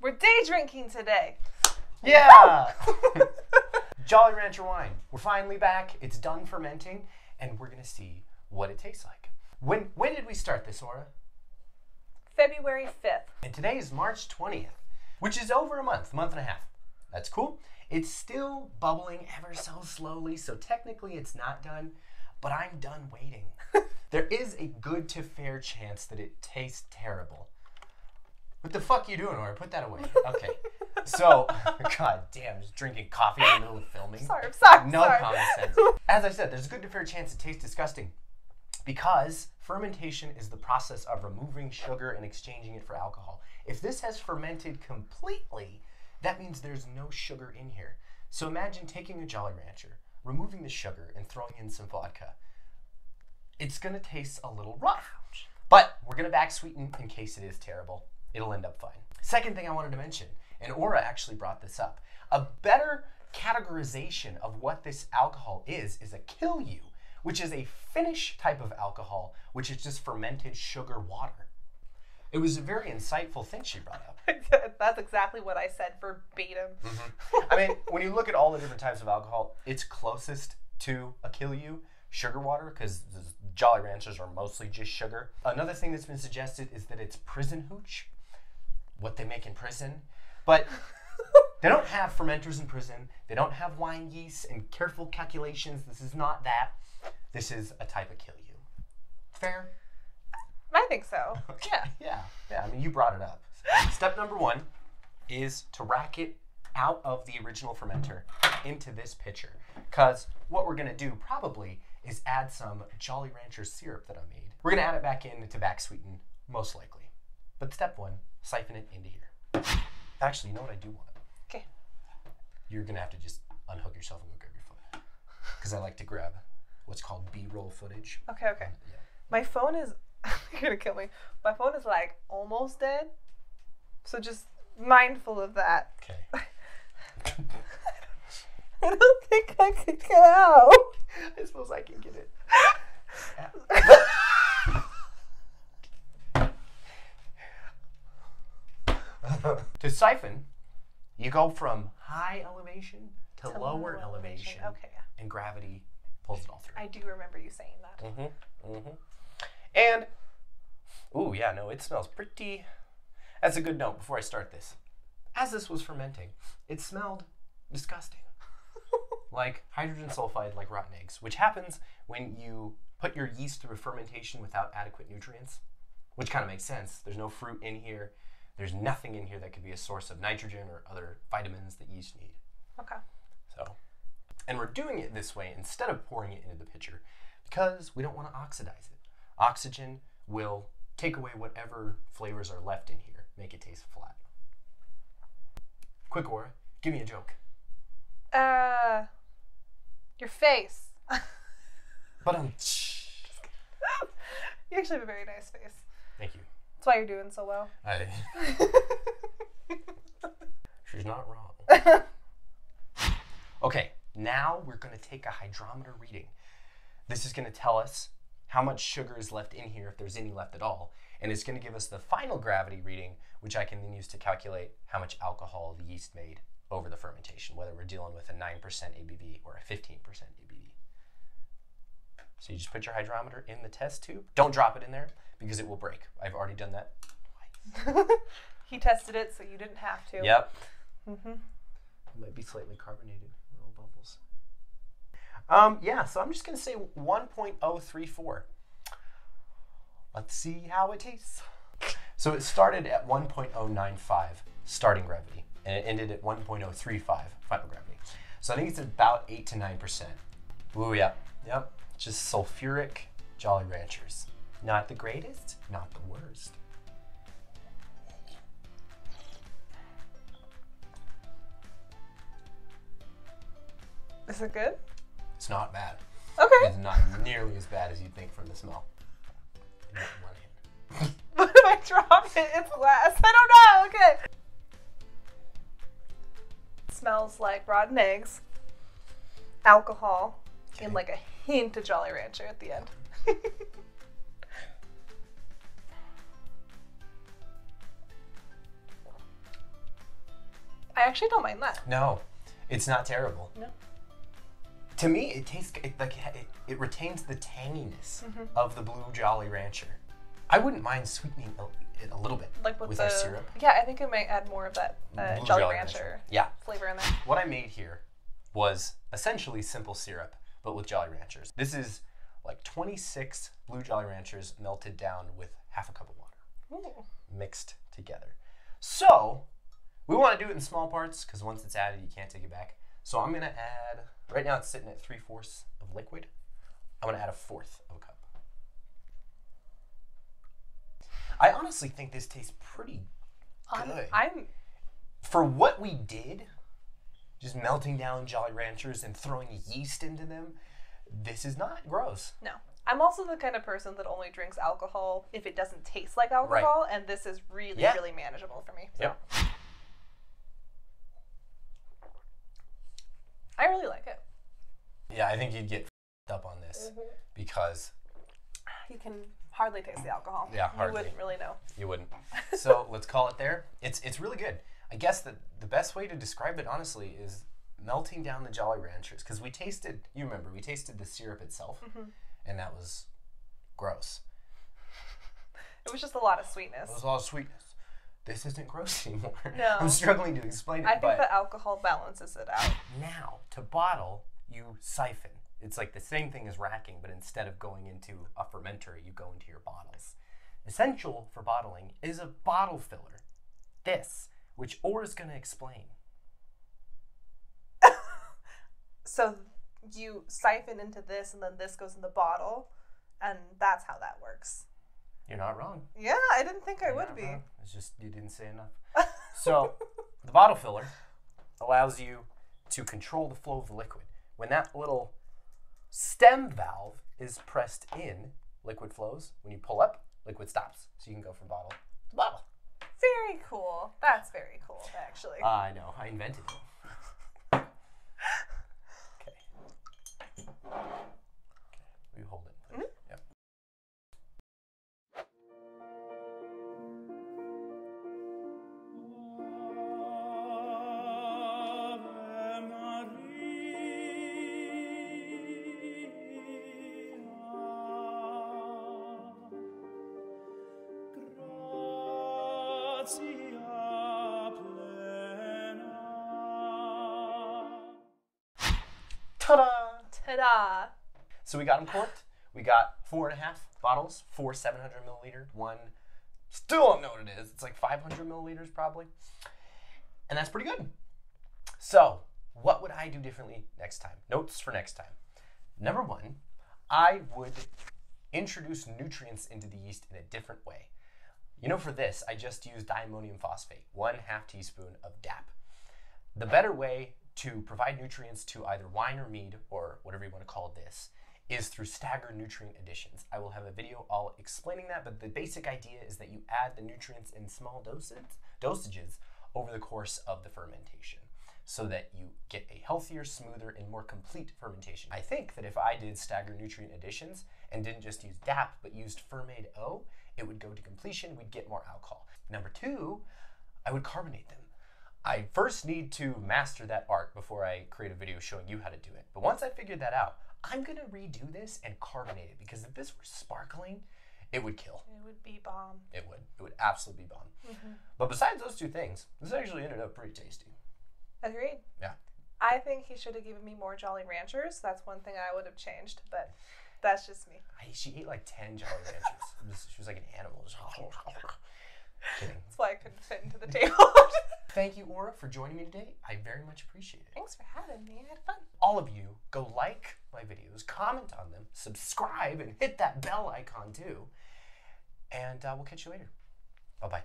We're day drinking today. Yeah! Jolly Rancher wine. We're finally back. It's done fermenting, and we're going to see what it tastes like. When did we start this, Aura? February 5th. And today is March 20th, which is over a month and a half. That's cool. It's still bubbling ever so slowly, so technically it's not done, but I'm done waiting. There is a good to fair chance that it tastes terrible. What the fuck are you doing, Aura? Put that away. Okay. So, god damn, just drinking coffee in the middle of filming. Sorry, I'm sorry. No common sense. As I said, there's a good to fair chance it tastes disgusting because fermentation is the process of removing sugar and exchanging it for alcohol. If this has fermented completely, that means there's no sugar in here. So imagine taking a Jolly Rancher, removing the sugar, and throwing in some vodka. It's gonna taste a little rough, but we're gonna back sweeten in case it is terrible. It'll end up fine. Second thing I wanted to mention, and Aura actually brought this up, a better categorization of what this alcohol is a Kilju, which is a Finnish type of alcohol, which is just fermented sugar water. It was a very insightful thing she brought up. That's exactly what I said verbatim. I mean, when you look at all the different types of alcohol, it's closest to a Kilju, sugar water, because Jolly Ranchers are mostly just sugar. Another thing that's been suggested is that it's prison hooch, what they make in prison. But they don't have fermenters in prison. They don't have wine yeast and careful calculations. This is not that. This is a type of Kilju. Fair? I think so. Okay. Yeah. Yeah, I mean, you brought it up. Step number one is to rack it out of the original fermenter into this pitcher. Because what we're going to do probably is add some Jolly Rancher syrup that I made. We're going to add it back in to back sweeten, most likely. But step one, siphon it into here. Actually, you know what I do want? Okay. You're going to have to just unhook yourself and go grab your phone. Because I like to grab what's called B-roll footage. Okay. Yeah. My phone is, you're gonna kill me. My phone is like almost dead. So just mindful of that. Okay. I don't think I can get out. I suppose I can get it. To siphon, you go from high elevation to lower elevation. Okay, yeah. And gravity pulls it all through. I do remember you saying that. And, ooh, yeah, no, it smells pretty. That's a good note before I start this. As this was fermenting, it smelled disgusting. Like hydrogen sulfide, like rotten eggs, which happens when you put your yeast through a fermentation without adequate nutrients, which kind of makes sense. There's no fruit in here. There's nothing in here that could be a source of nitrogen or other vitamins that yeast need. Okay. So, and we're doing it this way instead of pouring it into the pitcher because we don't want to oxidize it. Oxygen will take away whatever flavors are left in here, make it taste flat. Quick, Aura, give me a joke. Your face. But You actually have a very nice face. Thank you. That's why you're doing so well. She's not wrong. Okay, now we're going to take a hydrometer reading. This is going to tell us how much sugar is left in here, if there's any left at all, and it's going to give us the final gravity reading, which I can then use to calculate how much alcohol the yeast made over the fermentation, whether we're dealing with a 9% ABV or a 15% ABV. So you just put your hydrometer in the test tube. Don't drop it in there because it will break. I've already done that twice. He tested it, so you didn't have to. Yep. It might be slightly carbonated, little bubbles. Yeah, so I'm just going to say 1.034. Let's see how it tastes. So it started at 1.095 starting gravity, and it ended at 1.035 final gravity. So I think it's about 8 to 9%. Ooh, yep. Just sulfuric Jolly Ranchers. Not the greatest, not the worst. Is it good? It's not bad. Okay. It's not nearly as bad as you'd think from the smell. In one hand. What if I drop it? It's glass. I don't know. Okay. It smells like rotten eggs, alcohol, and like a hint of Jolly Rancher at the end. actually don't mind that. No, it's not terrible. No. To me, it tastes it retains the tanginess of the Blue Jolly Rancher. I wouldn't mind sweetening it a little bit Like with our syrup. Yeah, I think it might add more of that Blue Jolly Rancher Yeah. flavor in there. What I made here was essentially simple syrup, but with Jolly Ranchers. This is like 26 Blue Jolly Ranchers melted down with half a cup of water. Ooh. Mixed together. So, we want to do it in small parts because once it's added, you can't take it back. So I'm going to add, right now it's sitting at 3/4 of liquid. I'm going to add 1/4 of a cup. I honestly think this tastes pretty good. For what we did, just melting down Jolly Ranchers and throwing yeast into them, this is not gross. No. I'm also the kind of person that only drinks alcohol if it doesn't taste like alcohol, and this is really, really manageable for me. So. Yep. I really like it. Yeah, I think you'd get up on this because you can hardly taste the alcohol. Yeah, hardly. You wouldn't really know. You wouldn't. So let's call it there. It's really good. I guess that the best way to describe it, honestly, is melting down the Jolly Ranchers. Because we tasted, you remember, we tasted the syrup itself, and that was gross. It was just a lot of sweetness. It was a lot of sweetness. This isn't gross anymore. No. I'm struggling to explain it. I think the alcohol balances it out. Now, to bottle, you siphon. It's like the same thing as racking, but instead of going into a fermenter, you go into your bottles. Essential for bottling is a bottle filler. This, which Aura's going to explain. So you siphon into this, and then this goes in the bottle, and that's how that works. You're not wrong. Yeah, I didn't think I would be. Wrong. It's just you didn't say enough. So the bottle filler allows you to control the flow of the liquid. When that little stem valve is pressed in, liquid flows. When you pull up, liquid stops. So you can go from bottle to bottle. Very cool. That's very cool, actually. I know. I invented it. Okay. Will you hold it, please? Yep. Ta-da! Ta-da! So we got them corked. We got 4.5 bottles, 4 700 milliliter, one, still don't know what it is. It's like 500 milliliters probably. And that's pretty good. So what would I do differently next time? Notes for next time. Number 1, I would introduce nutrients into the yeast in a different way. You know, for this, I just used diammonium phosphate, 1/2 teaspoon of DAP. The better way to provide nutrients to either wine or mead, or whatever you want to call this, is through staggered nutrient additions. I will have a video all explaining that, but the basic idea is that you add the nutrients in small dosages over the course of the fermentation so that you get a healthier, smoother, and more complete fermentation. I think that if I did staggered nutrient additions and didn't just use DAP, but used Fermade O, it would go to completion, we'd get more alcohol. Number 2, I would carbonate them. I first need to master that art before I create a video showing you how to do it. But once I figured that out, I'm going to redo this and carbonate it, because if this were sparkling, it would kill. It would be bomb. It would. It would absolutely be bomb. But besides those 2 things, this actually ended up pretty tasty. Agreed. Yeah. I think he should have given me more Jolly Ranchers. That's one thing I would have changed, but that's just me. She ate like 10 Jolly Ranchers. She was like an animal. Just kidding. That's why I couldn't fit into the table. Thank you, Aura, for joining me today. I very much appreciate it. Thanks for having me. I had fun. All of you, go like my videos, comment on them, subscribe, and hit that bell icon too. And we'll catch you later. Bye-bye.